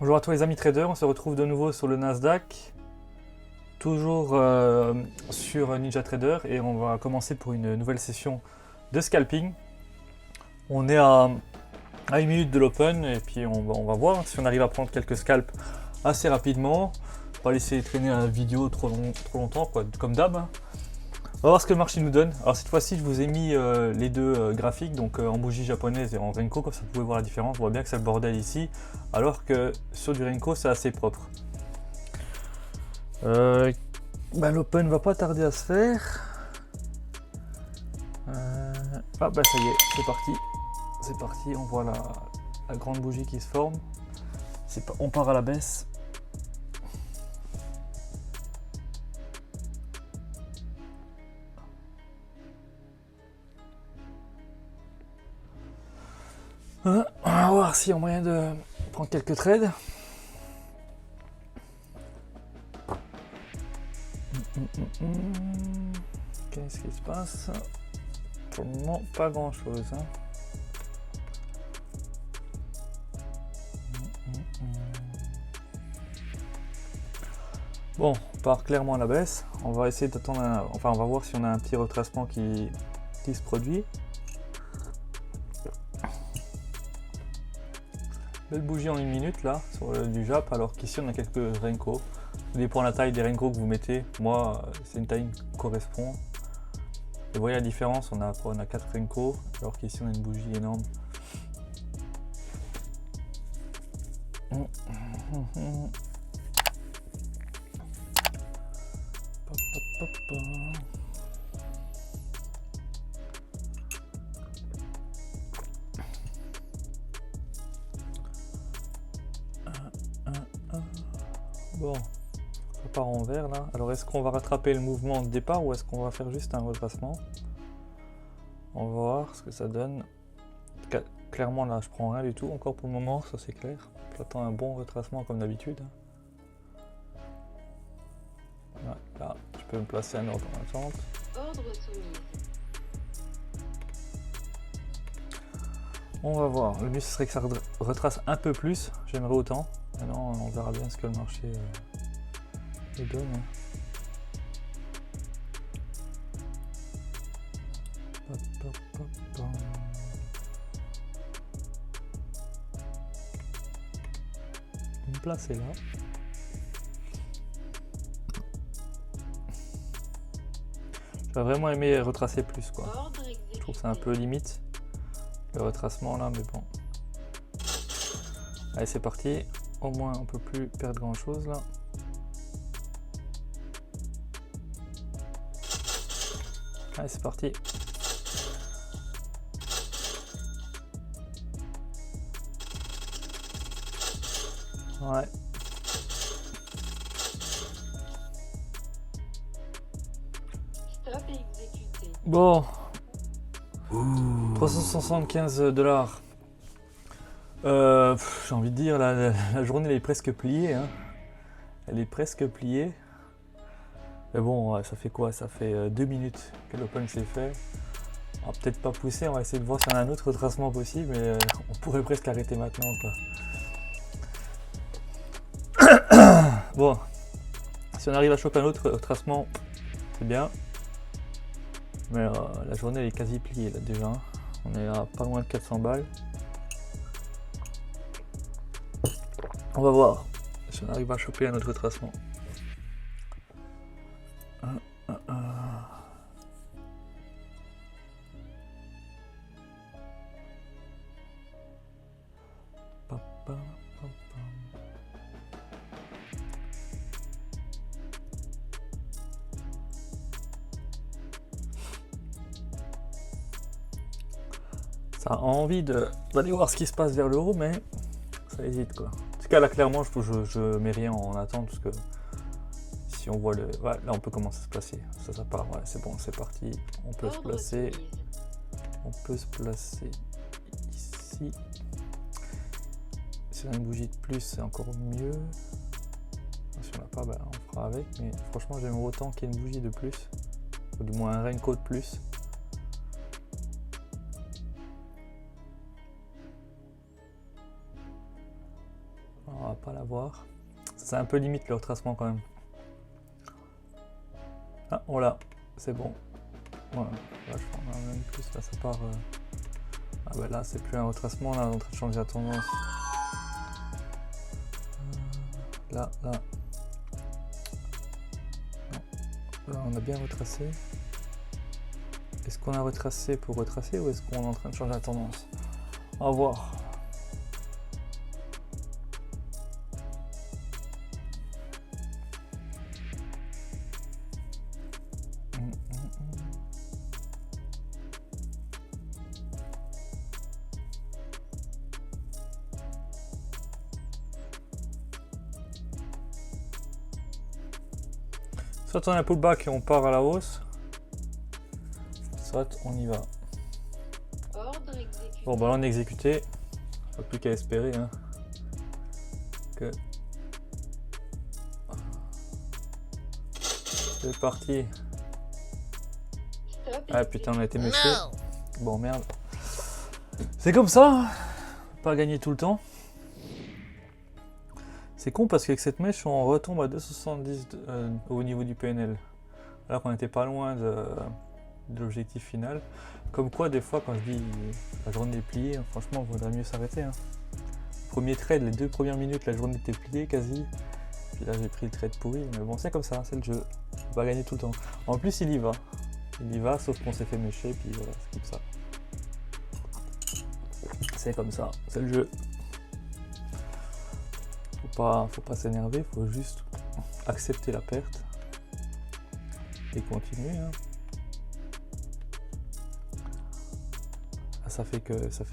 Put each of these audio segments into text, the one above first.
Bonjour à tous les amis traders, on se retrouve de nouveau sur le Nasdaq, toujours sur NinjaTrader et on va commencer pour une nouvelle session de scalping. On est à 1 minute de l'open et puis on va voir si on arrive à prendre quelques scalps assez rapidement. Pas laisser traîner la vidéo trop longtemps quoi, comme d'hab. On va voir ce que le marché nous donne. Alors cette fois-ci je vous ai mis les deux graphiques, donc en bougie japonaise et en Renko, comme ça vous pouvez voir la différence. On voit bien que c'est le bordel ici, alors que sur du Renko c'est assez propre. L'open va pas tarder à se faire. Ah bah ça y est, c'est parti. C'est parti, on voit la grande bougie qui se forme. On part à la baisse. On va voir s'il y a moyen de prendre quelques trades. Qu'est-ce qui se passe? Pour le moment, pas grand-chose. Bon, on part clairement à la baisse. On va essayer d'attendre, on va voir si on a un petit retracement qui se produit. Belle bougie en 1 minute là, sur du Jap, alors qu'ici on a quelques Renko. Ça dépend de la taille des Renko que vous mettez. Moi, c'est une taille qui correspond. Et vous voyez la différence, on a 4 Renko, alors qu'ici on a une bougie énorme. Bon, ça part en vert là. Alors est-ce qu'on va rattraper le mouvement de départ ou est-ce qu'on va faire juste un retracement? On va voir ce que ça donne. Clairement là je prends rien du tout encore pour le moment, ça c'est clair. J'attends un bon retracement comme d'habitude. Ouais, là je peux me placer un ordre en attente. On va voir, le mieux ce serait que ça retrace un peu plus, j'aimerais autant. Maintenant on verra bien ce que le marché nous donne. Je vais me placer là. J'aurais vraiment aimé retracer plus quoi. Je trouve que c'est un peu limite le retracement là, mais bon. Allez c'est parti. Au moins on peut plus perdre grand chose là. Allez c'est parti. Ouais. Bon. 375 $. J'ai envie de dire, la journée elle est presque pliée. Hein. Elle est presque pliée. Mais bon, ça fait quoi? Ça fait 2 minutes que l'open s'est fait. On va peut-être pas pousser, on va essayer de voir si on a un autre retracement possible, mais on pourrait presque arrêter maintenant quoi. Bon, si on arrive à choper un autre retracement, c'est bien. Mais la journée elle est quasi pliée là déjà. On est à pas loin de 400 balles. On va voir si on arrive à choper un autre retracement. Ça a envie d'aller voir ce qui se passe vers le haut, mais ça hésite quoi. En tout cas là clairement je mets rien en attente parce que si on voit le... Ouais, là on peut commencer à se placer. Ça part, ouais, c'est bon, c'est parti. On peut se placer. On peut se placer ici. Si on a une bougie de plus, c'est encore mieux. Si on n'a pas, bah, on fera avec. Mais franchement j'aime autant qu'il y ait une bougie de plus. Ou du moins un Renko de plus. va pas l'avoir. C'est un peu limite le retracement quand même. Ah, voilà, c'est bon. Voilà, vachement, là, même plus, là ça part. Ah bah là c'est plus un retracement, là on est en train de changer la tendance. Là. Non. Là on a bien retracé. Est-ce qu'on a retracé pour retracer ou est-ce qu'on est en train de changer la tendance? On va voir. Soit on a un pullback et on part à la hausse, soit on y va. Bon bah là on est exécuté, pas plus qu'à espérer hein, que c'est parti. Ah putain on a été méchés. Bon merde. C'est comme ça, pas gagner tout le temps. C'est con parce qu'avec cette mèche on retombe à 2,70 au niveau du PNL. Alors qu'on n'était pas loin de l'objectif final. Comme quoi des fois quand je dis la journée est pliée, franchement il vaudrait mieux s'arrêter. Hein. Premier trade, les 2 premières minutes la journée était pliée quasi. Puis là j'ai pris le trade pourri, mais bon c'est comme ça, c'est le jeu. On va pas gagner tout le temps. En plus il y va. Il y va sauf qu'on s'est fait mécher puis voilà, c'est comme ça. C'est comme ça, c'est le jeu. Faut pas s'énerver, faut juste accepter la perte et continuer. Hein. Là, ça fait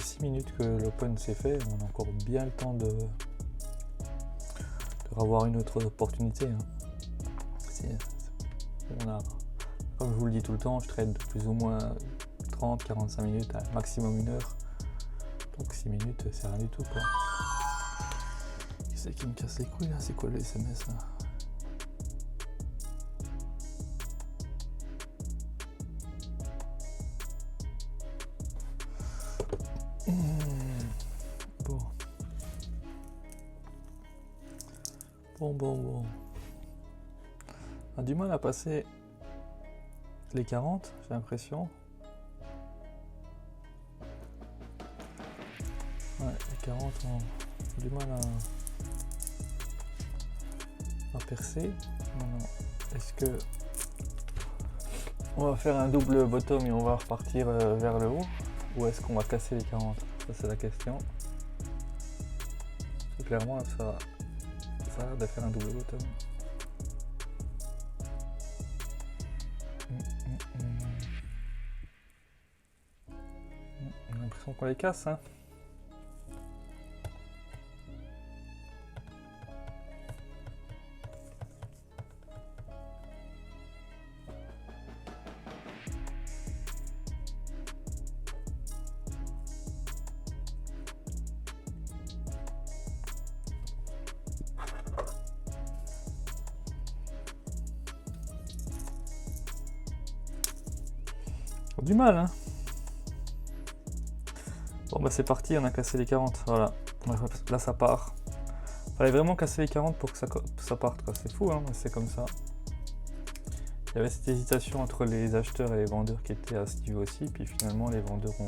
6 minutes que l'open s'est fait, on a encore bien le temps de revoir une autre opportunité. Hein. Comme je vous le dis tout le temps, je trade plus ou moins 30-45 minutes, à maximum 1 heure. Donc 6 minutes, c'est rien du tout quoi. C'est qui me casse les couilles là, c'est quoi le SMS là? Bon. On a du mal à passer les 40, j'ai l'impression. Ouais, les 40, on a du mal à percer. Maintenant, est-ce que on va faire un double bottom et on va repartir vers le haut? Ou est-ce qu'on va casser les 40? Ça c'est la question. Clairement là, ça a l'air de faire un double bottom. On a l'impression qu'on les casse hein. Du mal hein. Bon bah c'est parti, on a cassé les 40, voilà. Là ça part. Fallait vraiment casser les 40 pour que ça parte quoi, c'est fou hein, mais c'est comme ça. Il y avait cette hésitation entre les acheteurs et les vendeurs qui étaient à ce niveau aussi, puis finalement les vendeurs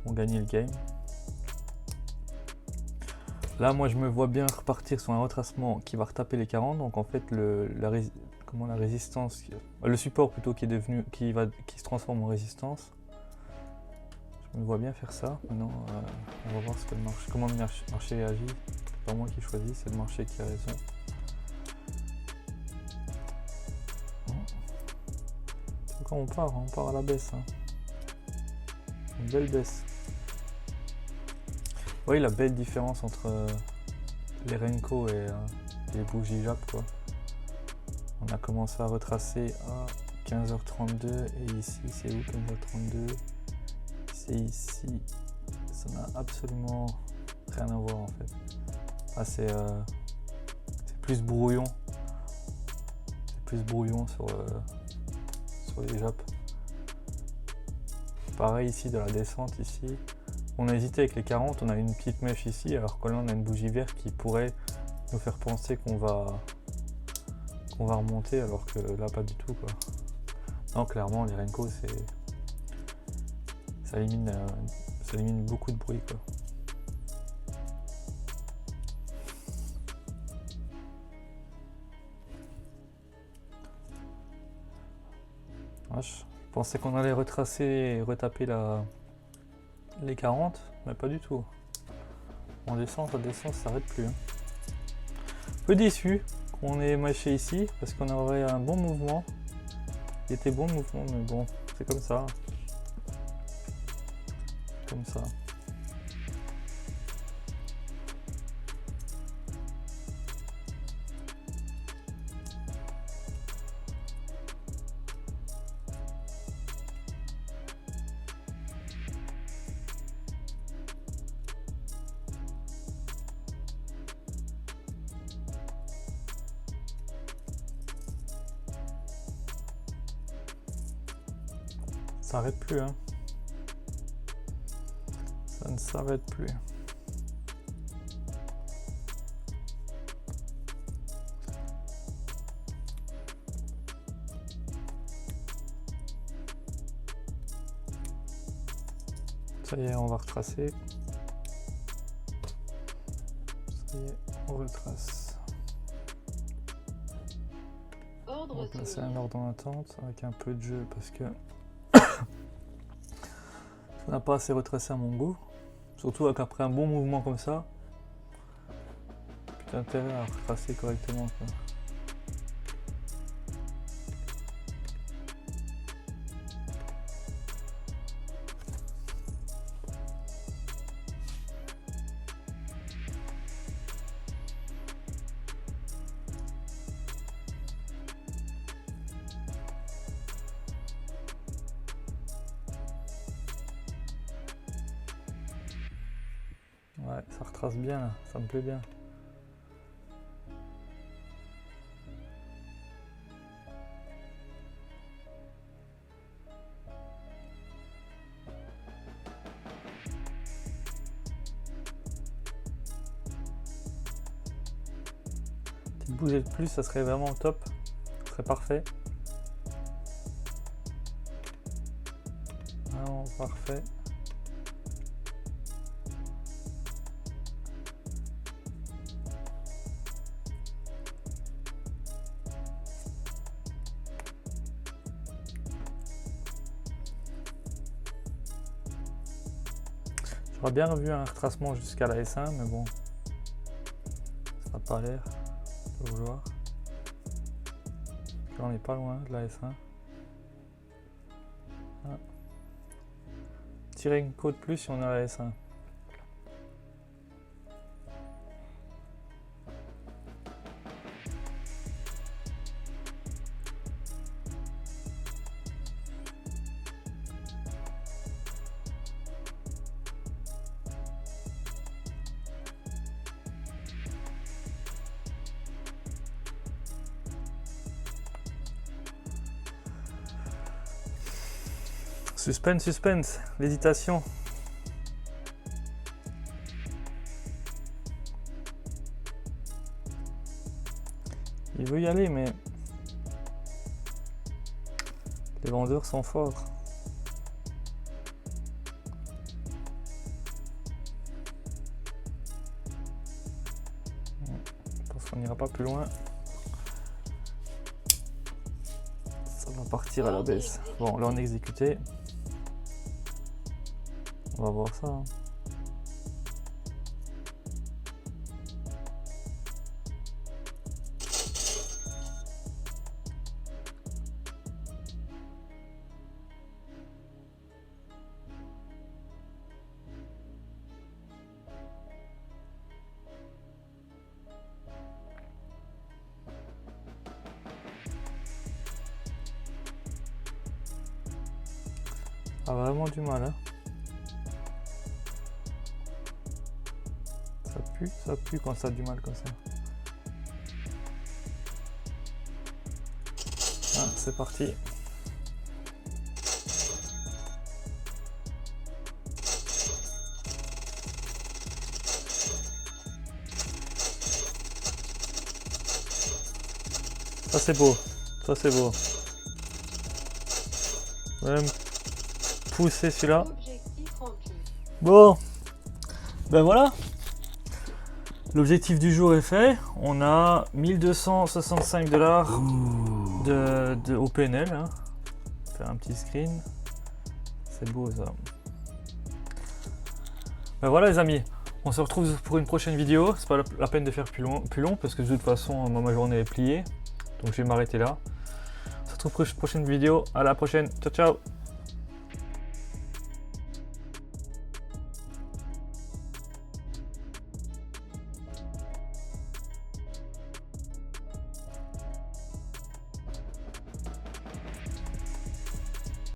ont gagné le game. Là moi je me vois bien repartir sur un retracement qui va retaper les 40, donc en fait la résistance, le support plutôt qui se transforme en résistance. Je me vois bien faire ça. Maintenant on va voir ce que le marché, comment le marché agit. C'est pas moi qui choisis, c'est le marché qui a raison. Quand on part à la baisse. Hein. Une belle baisse. Vous voyez la belle différence entre les Renko et les bougies Jap quoi. On a commencé à retracer à 15h32 et ici c'est où 15h32? C'est ici. Ça n'a absolument rien à voir en fait. Ah, c'est plus brouillon. C'est plus brouillon sur les Jap. Pareil ici de la descente ici. On a hésité avec les 40, on a une petite mèche ici, alors que là on a une bougie verte qui pourrait nous faire penser qu'on va remonter, alors que là pas du tout quoi. Non, clairement les Renko ça élimine beaucoup de bruit quoi. Je pensais qu'on allait retracer et retaper les 40, mais pas du tout. On descend, ça s'arrête plus. Hein. Peu déçu qu'on ait mâché ici, parce qu'on aurait un bon mouvement. Il était bon le mouvement, mais bon, c'est comme ça. Comme ça. Ça s'arrête plus, hein. Ça ne s'arrête plus. Ça y est, on va retracer. Ça y est, on retrace. On va placer un ordre en attente avec un peu de jeu parce que ça n'a pas assez retracé à mon goût. Surtout après un bon mouvement comme ça. Putain, intérêt à retracer correctement quoi. Ouais, ça retrace bien là, ça me plaît bien. Petite bougée de plus, ça serait vraiment top, ça serait parfait. Vraiment parfait. J'aurais bien revu un retracement jusqu'à la S1, mais bon, ça n'a pas l'air de vouloir. Là, on n'est pas loin de la S1. Ah. Tirer une côte plus si on a la S1. Suspense, suspense, l'hésitation. Il veut y aller, mais les vendeurs sont forts. Je pense qu'on n'ira pas plus loin. Ça va partir à la baisse. Bon, là on est exécuté. On va voir ça. Hein. A vraiment du mal. Hein. Ça pue quand ça a du mal comme ça. Ah, c'est parti. Ça c'est beau. Ça c'est beau. On va même pousser celui-là. Bon. Ben voilà. L'objectif du jour est fait. On a 1265 $ au PNL. Hein. Faire un petit screen. C'est beau ça. Ben voilà les amis. On se retrouve pour une prochaine vidéo. C'est pas la peine de faire plus long parce que de toute façon ma journée est pliée. Donc je vais m'arrêter là. On se retrouve pour une prochaine vidéo. À la prochaine. Ciao ciao.